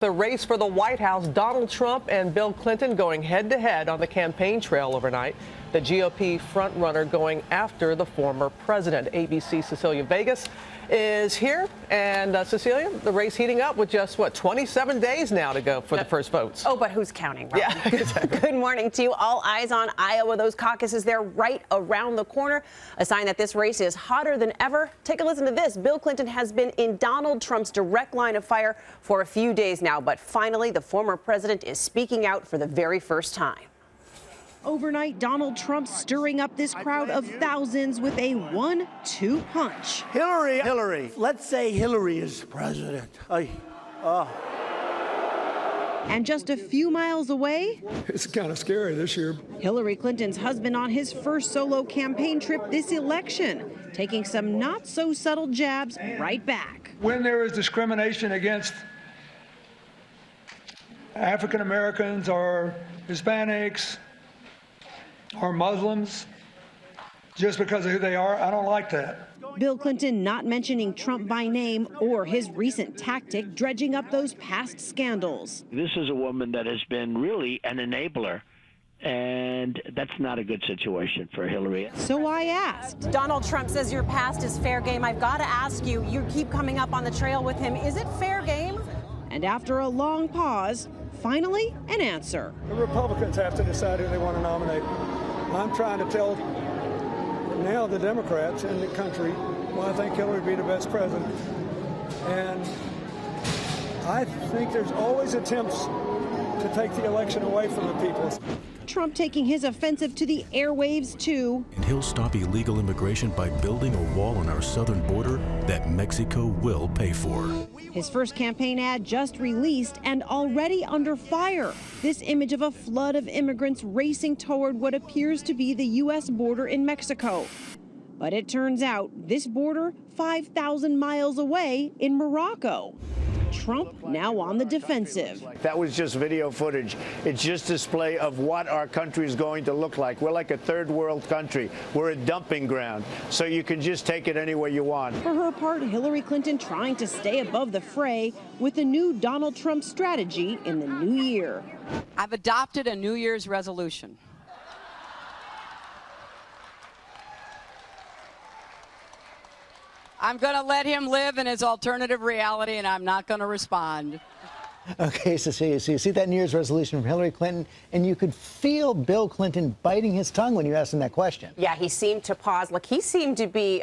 The race for the White House, Donald Trump and Bill Clinton going head-to-head on the campaign trail overnight. The GOP frontrunner going after the former president. ABC Cecilia Vegas is here. And Cecilia, the race heating up with just, 27 days now to go for the first votes. Oh, but who's counting, Robin? Yeah, exactly. Good morning to you. All eyes on Iowa. Those caucuses, they're right around the corner. A sign that this race is hotter than ever. Take a listen to this. Bill Clinton has been in Donald Trump's direct line of fire for a few days now, but finally the former president is speaking out for the very first time. Overnight, Donald Trump stirring up this crowd of thousands with a 1-2 punch. Hillary. Let's say Hillary is president. And just a few miles away, it's kind of scary this year. Hillary Clinton's husband on his first solo campaign trip this election, taking some not so subtle jabs right back. When there is discrimination against African Americans or Hispanics or Muslims just because of who they are, I don't like that. Bill Clinton not mentioning Trump by name or his recent tactic dredging up those past scandals. This is a woman that has been really an enabler, and that's not a good situation for Hillary. So I asked. Donald Trump says your past is fair game. I've got to ask you, you keep coming up on the trail with him. Is it fair game? And after a long pause, finally an answer. The Republicans have to decide who they want to nominate. I'm trying to tell now the Democrats in the country why I think Hillary would be the best president. And I think there's always attempts to take the election away from the people. Trump taking his offensive to the airwaves, too. And he'll stop illegal immigration by building a wall on our southern border that Mexico will pay for. His first campaign ad just released and already under fire. This image of a flood of immigrants racing toward what appears to be the U.S. border in Mexico. But it turns out this border 5,000 miles away in Morocco. Trump now on the defensive. That was just video footage. It's just display of what our country is going to look like. We're like a third world country. We're a dumping ground. So you can just take it any way you want. For her part, Hillary Clinton trying to stay above the fray with a new Donald Trump strategy in the new year. I've adopted a New Year's resolution. I'm going to let him live in his alternative reality, and I'm not going to respond. Okay, Cecilia, so you see that New Year's resolution from Hillary Clinton, and you could feel Bill Clinton biting his tongue when you asked him that question. Yeah, he seemed to pause. Look, he seemed to be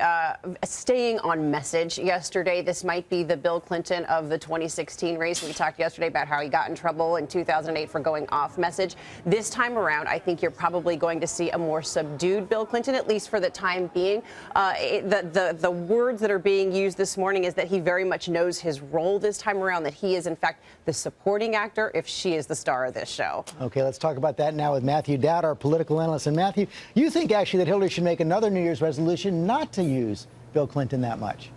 staying on message yesterday. This might be the Bill Clinton of the 2016 race. We talked yesterday about how he got in trouble in 2008 for going off message. This time around, I think you're probably going to see a more subdued Bill Clinton, at least for the time being. The words that are being used this morning is that he very much knows his role this time around, that he is, in fact, the supporting actor if she is the star of this show. Okay, let's talk about that now with Matthew Dowd, our political analyst. And Matthew, you think actually that Hillary should make another New Year's resolution not to use Bill Clinton that much?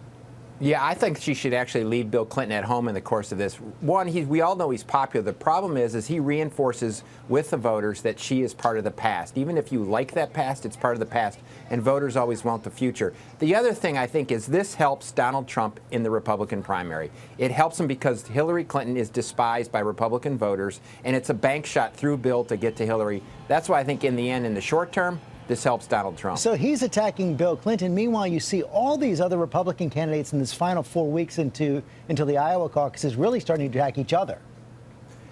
Yeah, I think she should actually leave Bill Clinton at home in the course of this. One, we all know he's popular. The problem is he reinforces with the voters that she is part of the past. Even if you like that past, it's part of the past, and voters always want the future. The other thing I think is this helps Donald Trump in the Republican primary. It helps him because Hillary Clinton is despised by Republican voters, and it's a bank shot through Bill to get to Hillary. That's why I think in the end, in the short term, this helps Donald Trump. So he's attacking Bill Clinton. Meanwhile, you see all these other Republican candidates in this final 4 weeks until the Iowa caucuses really starting to attack each other.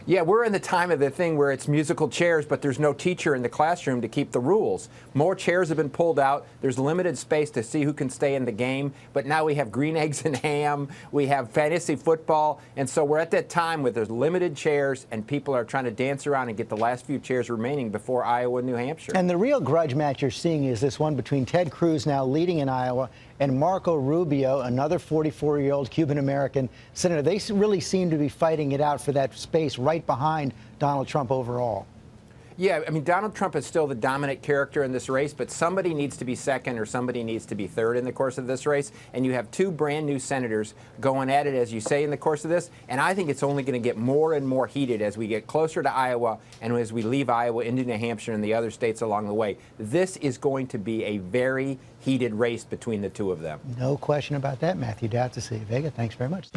Yeah, we're in the time of the thing where it's musical chairs, but there's no teacher in the classroom to keep the rules. More chairs have been pulled out. There's limited space to see who can stay in the game. But now we have green eggs and ham. We have fantasy football. And so we're at that time where there's limited chairs and people are trying to dance around and get the last few chairs remaining before Iowa and New Hampshire. And the real grudge match you're seeing is this one between Ted Cruz, now leading in Iowa, and Marco Rubio, another 44-year-old Cuban-American senator. They really seem to be fighting it out for that space right behind Donald Trump overall. Yeah, I mean, Donald Trump is still the dominant character in this race, but somebody needs to be second or somebody needs to be third in the course of this race. And you have two brand new senators going at it, as you say, in the course of this. And I think it's only going to get more and more heated as we get closer to Iowa and as we leave Iowa into New Hampshire and the other states along the way. This is going to be a very heated race between the two of them. No question about that. Matthew Dowd, Cecilia Vega, thanks very much.